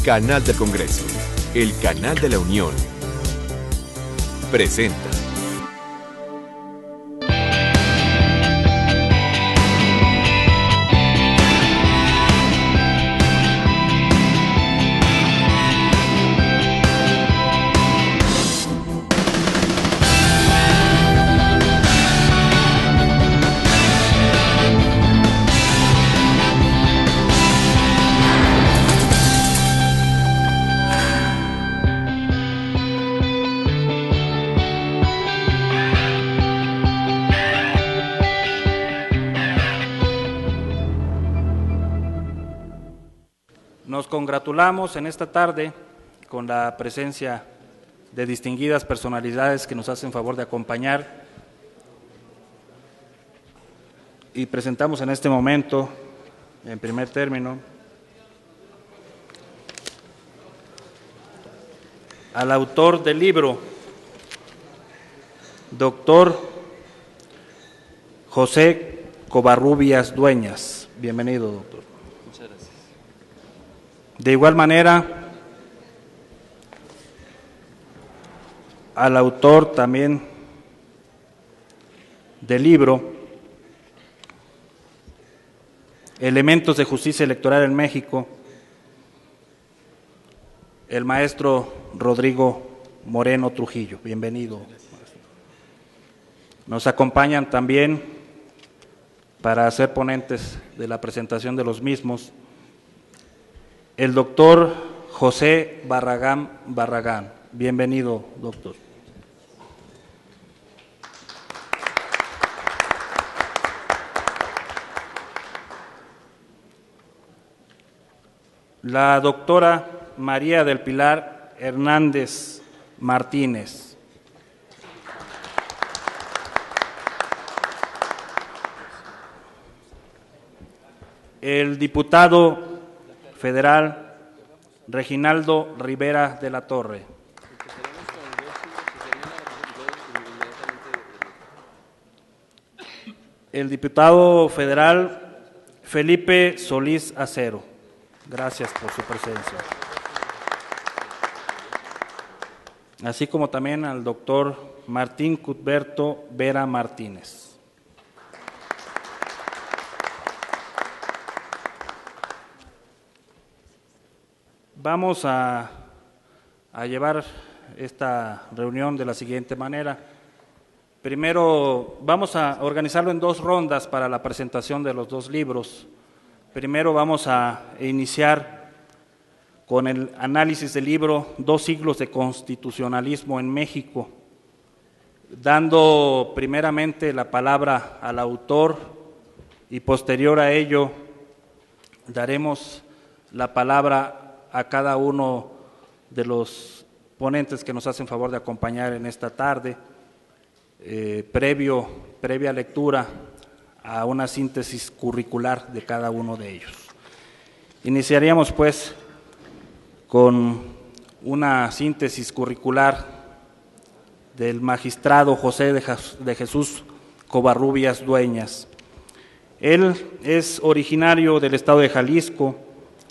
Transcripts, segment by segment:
Canal del Congreso, el canal de la Unión, presenta. Nos congratulamos en esta tarde con la presencia de distinguidas personalidades que nos hacen favor de acompañar y presentamos en este momento, en primer término, al autor del libro, doctor José Covarrubias Dueñas. Bienvenido, doctor. Muchas gracias. De igual manera, al autor también del libro Elementos de Justicia Electoral en México, el maestro Rodrigo Moreno Trujillo. Bienvenido. Nos acompañan también para ser ponentes de la presentación de los mismos el doctor José Barragán Barragán. Bienvenido, doctor. La doctora María del Pilar Hernández Martínez. El diputado federal Reginaldo Rivera de la Torre. El diputado federal Felipe Solís Acero. Gracias por su presencia. Así como también al doctor Martín Cuthberto Vera Martínez. Vamos a llevar esta reunión de la siguiente manera. Primero, vamos a organizarlo en dos rondas para la presentación de los dos libros. Primero vamos a iniciar con el análisis del libro Dos siglos de constitucionalismo en México, dando primeramente la palabra al autor y posterior a ello daremos la palabra a cada uno de los ponentes que nos hacen favor de acompañar en esta tarde, previa lectura a una síntesis curricular de cada uno de ellos. Iniciaríamos pues con una síntesis curricular del magistrado José de Jesús Covarrubias Dueñas. Él es originario del estado de Jalisco.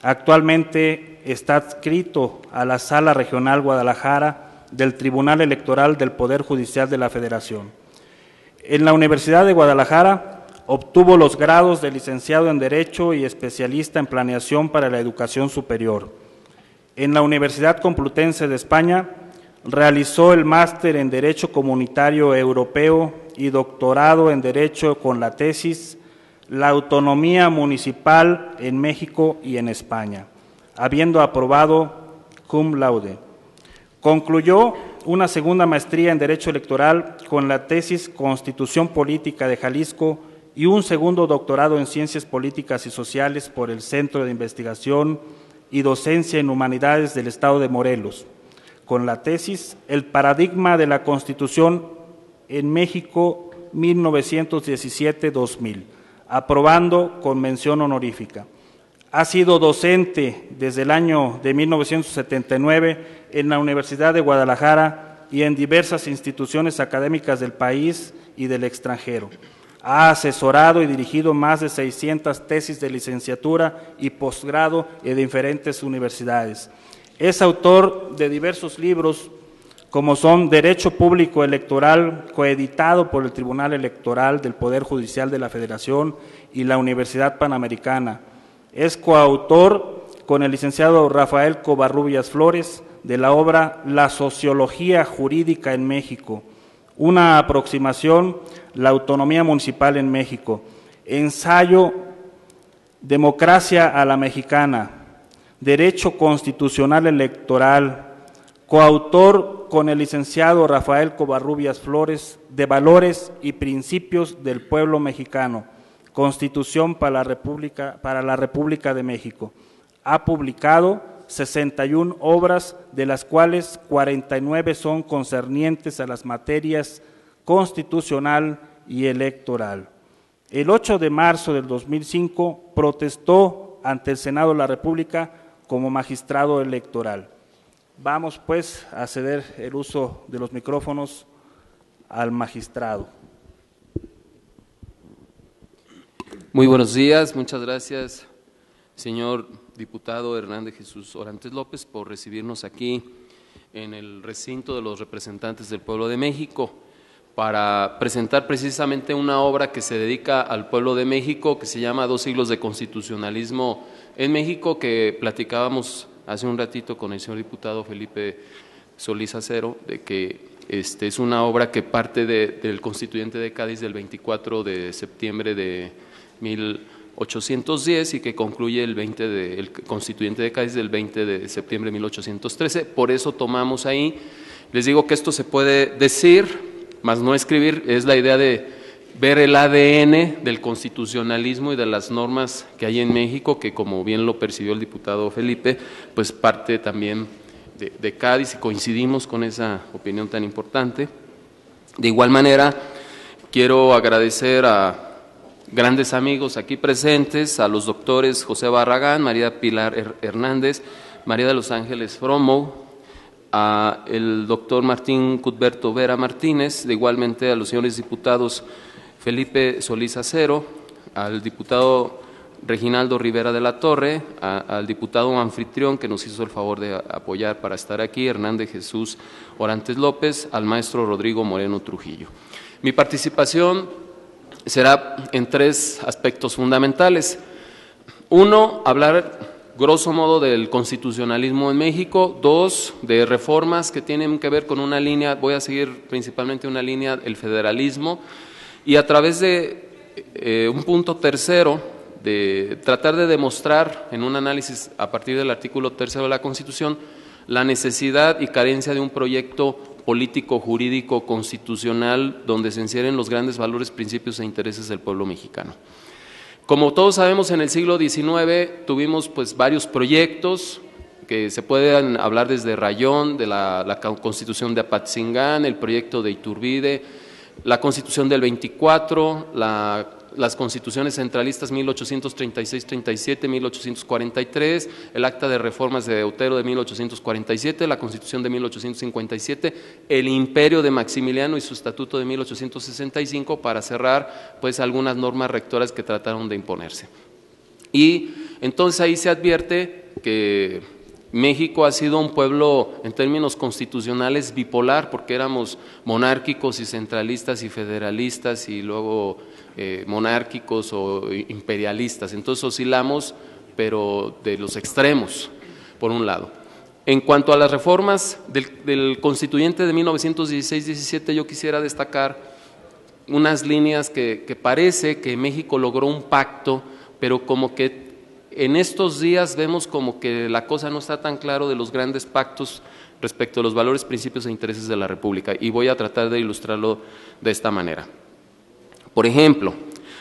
Actualmente está adscrito a la Sala Regional Guadalajara del Tribunal Electoral del Poder Judicial de la Federación. En la Universidad de Guadalajara obtuvo los grados de licenciado en Derecho y especialista en Planeación para la Educación Superior. En la Universidad Complutense de España realizó el máster en Derecho Comunitario Europeo y doctorado en Derecho con la tesis La autonomía municipal en México y en España, habiendo aprobado cum laude. Concluyó una segunda maestría en Derecho Electoral con la tesis Constitución Política de Jalisco y un segundo doctorado en Ciencias Políticas y Sociales por el Centro de Investigación y Docencia en Humanidades del Estado de Morelos, con la tesis El paradigma de la Constitución en México 1917-2000. Aprobando con mención honorífica. Ha sido docente desde el año de 1979 en la Universidad de Guadalajara y en diversas instituciones académicas del país y del extranjero. Ha asesorado y dirigido más de 600 tesis de licenciatura y posgrado de diferentes universidades. Es autor de diversos libros, como son Derecho Público Electoral, coeditado por el Tribunal Electoral del Poder Judicial de la Federación y la Universidad Panamericana. Es coautor con el licenciado Rafael Covarrubias Flores de la obra La Sociología Jurídica en México, una aproximación, la autonomía municipal en México, ensayo Democracia a la Mexicana, Derecho Constitucional Electoral, coautor con el licenciado Rafael Covarrubias Flores de Valores y Principios del Pueblo Mexicano, Constitución para la República de México. Ha publicado 61 obras, de las cuales 49 son concernientes a las materias constitucional y electoral. El 8 de marzo del 2005 protestó ante el Senado de la República como magistrado electoral. Vamos pues a ceder el uso de los micrófonos al magistrado. Muy buenos días, muchas gracias, señor diputado Hernández Jesús Orantes López, por recibirnos aquí en el recinto de los representantes del pueblo de México para presentar precisamente una obra que se dedica al pueblo de México, que se llama 2 siglos de constitucionalismo en México, que platicábamos hace un ratito con el señor diputado Felipe Solís Acero, de que es una obra que parte del Constituyente de Cádiz del 24 de septiembre de 1810 y que concluye el Constituyente de Cádiz del 20 de septiembre de 1813. Por eso tomamos ahí, les digo que esto se puede decir, más no escribir, es la idea de ver el ADN del constitucionalismo y de las normas que hay en México, que como bien lo percibió el diputado Felipe, pues parte también de Cádiz y coincidimos con esa opinión tan importante. De igual manera, quiero agradecer a grandes amigos aquí presentes, a los doctores José Barragán, María Pilar Hernández, María de los Ángeles Fromo, a el doctor Martín Cuthberto Vera Martínez, de igualmente a los señores diputados Felipe Solís Acero, al diputado Reginaldo Rivera de la Torre, al diputado anfitrión que nos hizo el favor de apoyar para estar aquí, Hernández Jesús Orantes López, al maestro Rodrigo Moreno Trujillo. Mi participación será en 3 aspectos fundamentales. 1, hablar grosso modo del constitucionalismo en México. 2, de reformas que tienen que ver con una línea, voy a seguir principalmente una línea, el federalismo, y a través de un punto tercero, de tratar de demostrar en un análisis a partir del artículo 3º de la Constitución la necesidad y carencia de un proyecto político, jurídico, constitucional, donde se encierren los grandes valores, principios e intereses del pueblo mexicano. Como todos sabemos, en el siglo XIX tuvimos pues varios proyectos que se pueden hablar desde Rayón, de la Constitución de Apatzingán, el proyecto de Iturbide, la Constitución del 24, las constituciones centralistas 1836-37, 1843, el Acta de Reformas de Deutero de 1847, la Constitución de 1857, el Imperio de Maximiliano y su Estatuto de 1865, para cerrar pues algunas normas rectoras que trataron de imponerse. Y entonces ahí se advierte que México ha sido un pueblo en términos constitucionales bipolar, porque éramos monárquicos y centralistas y federalistas y luego monárquicos o imperialistas. Entonces oscilamos, pero de los extremos, por un lado. En cuanto a las reformas del Constituyente de 1916-17, yo quisiera destacar unas líneas que parece que México logró un pacto, pero como que en estos días vemos como que la cosa no está tan claro de los grandes pactos respecto a los valores, principios e intereses de la República, y voy a tratar de ilustrarlo de esta manera. Por ejemplo,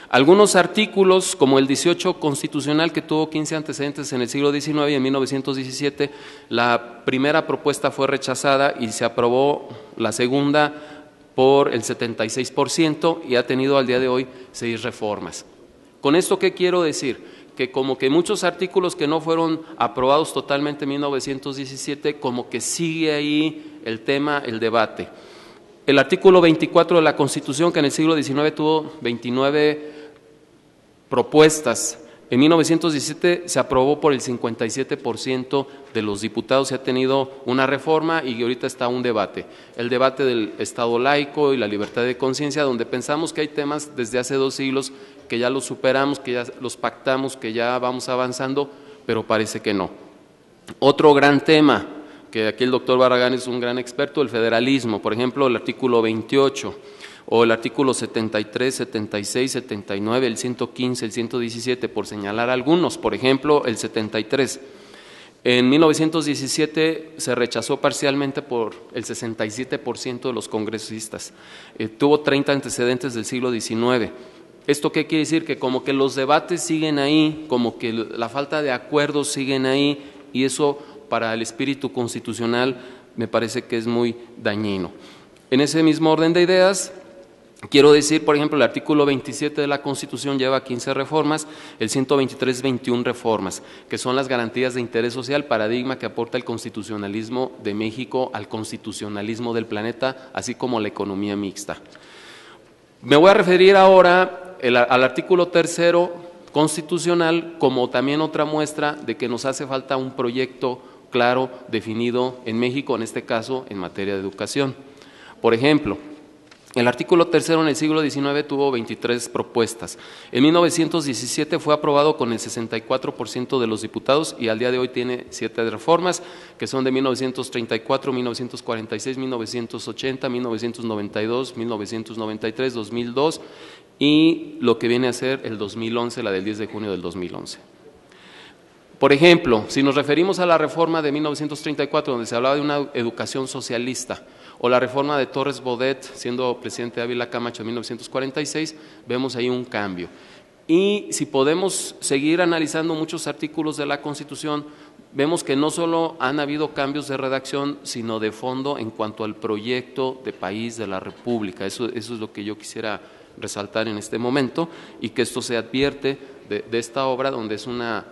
algunos artículos como el 18 constitucional, que tuvo 15 antecedentes en el siglo XIX y en 1917, la primera propuesta fue rechazada y se aprobó la segunda por el 76% y ha tenido al día de hoy 6 reformas. ¿Con esto qué quiero decir? Que como que muchos artículos que no fueron aprobados totalmente en 1917, como que sigue ahí el tema, el debate. el artículo 24 de la Constitución, que en el siglo XIX tuvo 29 propuestas. En 1917 se aprobó por el 57% de los diputados, se ha tenido una reforma y ahorita está un debate. El debate del Estado laico y la libertad de conciencia, donde pensamos que hay temas desde hace 2 siglos que ya los superamos, que ya los pactamos, que ya vamos avanzando, pero parece que no. Otro gran tema, que aquí el doctor Barragán es un gran experto, el federalismo, por ejemplo, el artículo 28, o el artículo 73, 76, 79, el 115, el 117, por señalar algunos. Por ejemplo, el 73. En 1917 se rechazó parcialmente por el 67% de los congresistas. Tuvo 30 antecedentes del siglo XIX. ¿Esto qué quiere decir? Que como que los debates siguen ahí, como que la falta de acuerdos siguen ahí, y eso para el espíritu constitucional me parece que es muy dañino. En ese mismo orden de ideas, quiero decir, por ejemplo, el artículo 27 de la Constitución lleva 15 reformas, el 123, 21 reformas, que son las garantías de interés social, paradigma que aporta el constitucionalismo de México al constitucionalismo del planeta, así como la economía mixta. Me voy a referir ahora al artículo 3º constitucional como también otra muestra de que nos hace falta un proyecto claro, definido en México, en este caso en materia de educación. Por ejemplo, el artículo 3º en el siglo XIX tuvo 23 propuestas. En 1917 fue aprobado con el 64% de los diputados y al día de hoy tiene 7 reformas, que son de 1934, 1946, 1980, 1992, 1993, 2002 y lo que viene a ser el 2011, la del 10 de junio del 2011. Por ejemplo, si nos referimos a la reforma de 1934, donde se hablaba de una educación socialista, o la reforma de Torres Bodet, siendo presidente de Ávila Camacho en 1946, vemos ahí un cambio. Y si podemos seguir analizando muchos artículos de la Constitución, vemos que no solo han habido cambios de redacción, sino de fondo en cuanto al proyecto de país de la República. Eso es lo que yo quisiera resaltar en este momento, y que esto se advierte de esta obra, donde es una,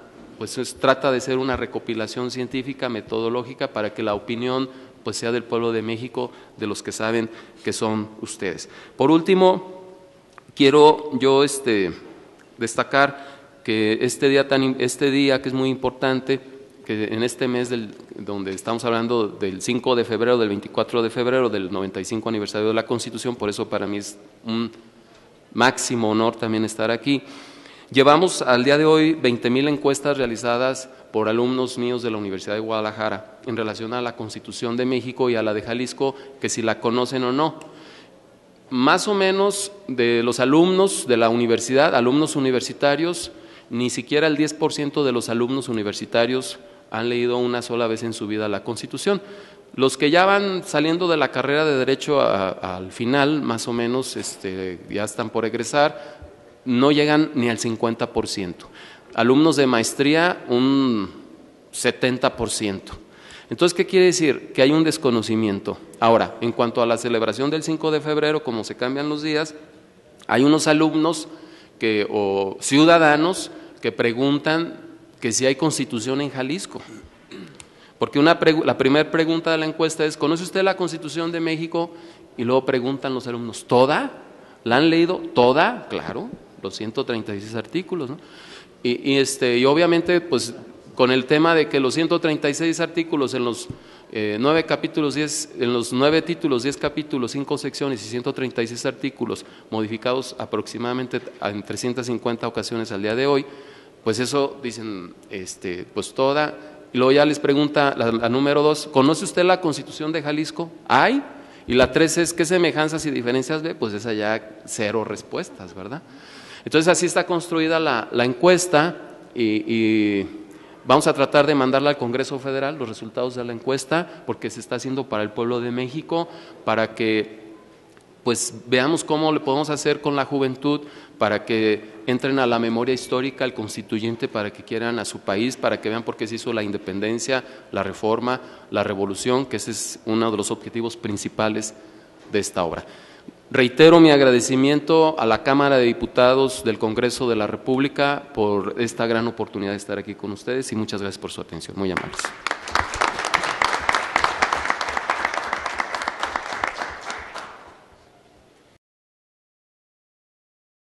trata de ser una recopilación científica, metodológica, para que la opinión pues sea del pueblo de México, de los que saben que son ustedes. Por último, quiero yo destacar que este día que es muy importante, que en este mes donde estamos hablando del 5 de febrero, del 24 de febrero, del 95 aniversario de la Constitución, por eso para mí es un máximo honor también estar aquí. Llevamos al día de hoy 20,000 encuestas realizadas por alumnos míos de la Universidad de Guadalajara en relación a la Constitución de México y a la de Jalisco, que si la conocen o no. Más o menos de los alumnos de la universidad, alumnos universitarios, ni siquiera el 10% de los alumnos universitarios han leído una sola vez en su vida la Constitución. Los que ya van saliendo de la carrera de Derecho al final, más o menos, ya están por egresar, no llegan ni al 50%. Alumnos de maestría, un 70%. Entonces, ¿qué quiere decir? Que hay un desconocimiento. Ahora, en cuanto a la celebración del 5 de febrero, como se cambian los días, hay unos alumnos o ciudadanos que preguntan que si hay Constitución en Jalisco. Porque la primera pregunta de la encuesta es, ¿conoce usted la Constitución de México? Y luego preguntan los alumnos, ¿toda? ¿La han leído? ¿Toda? Claro, los 136 artículos, ¿no? Y obviamente, pues, con el tema de que los 136 artículos en los 9 capítulos, en los 9 títulos, 10 capítulos, 5 secciones y 136 artículos modificados aproximadamente en 350 ocasiones al día de hoy, pues eso dicen, pues toda. Y luego ya les pregunta la número 2, ¿conoce usted la Constitución de Jalisco? ¿Hay? Y la 3 es, ¿qué semejanzas y diferencias ve? Pues esa ya 0 respuestas, ¿verdad? Entonces así está construida la encuesta y vamos a tratar de mandarla al Congreso Federal, los resultados de la encuesta, porque se está haciendo para el pueblo de México, para que pues veamos cómo le podemos hacer con la juventud para que entren a la memoria histórica, al constituyente, para que quieran a su país, para que vean por qué se hizo la independencia, la reforma, la revolución, que ese es uno de los objetivos principales de esta obra. Reitero mi agradecimiento a la Cámara de Diputados del Congreso de la República por esta gran oportunidad de estar aquí con ustedes y muchas gracias por su atención. Muy amables.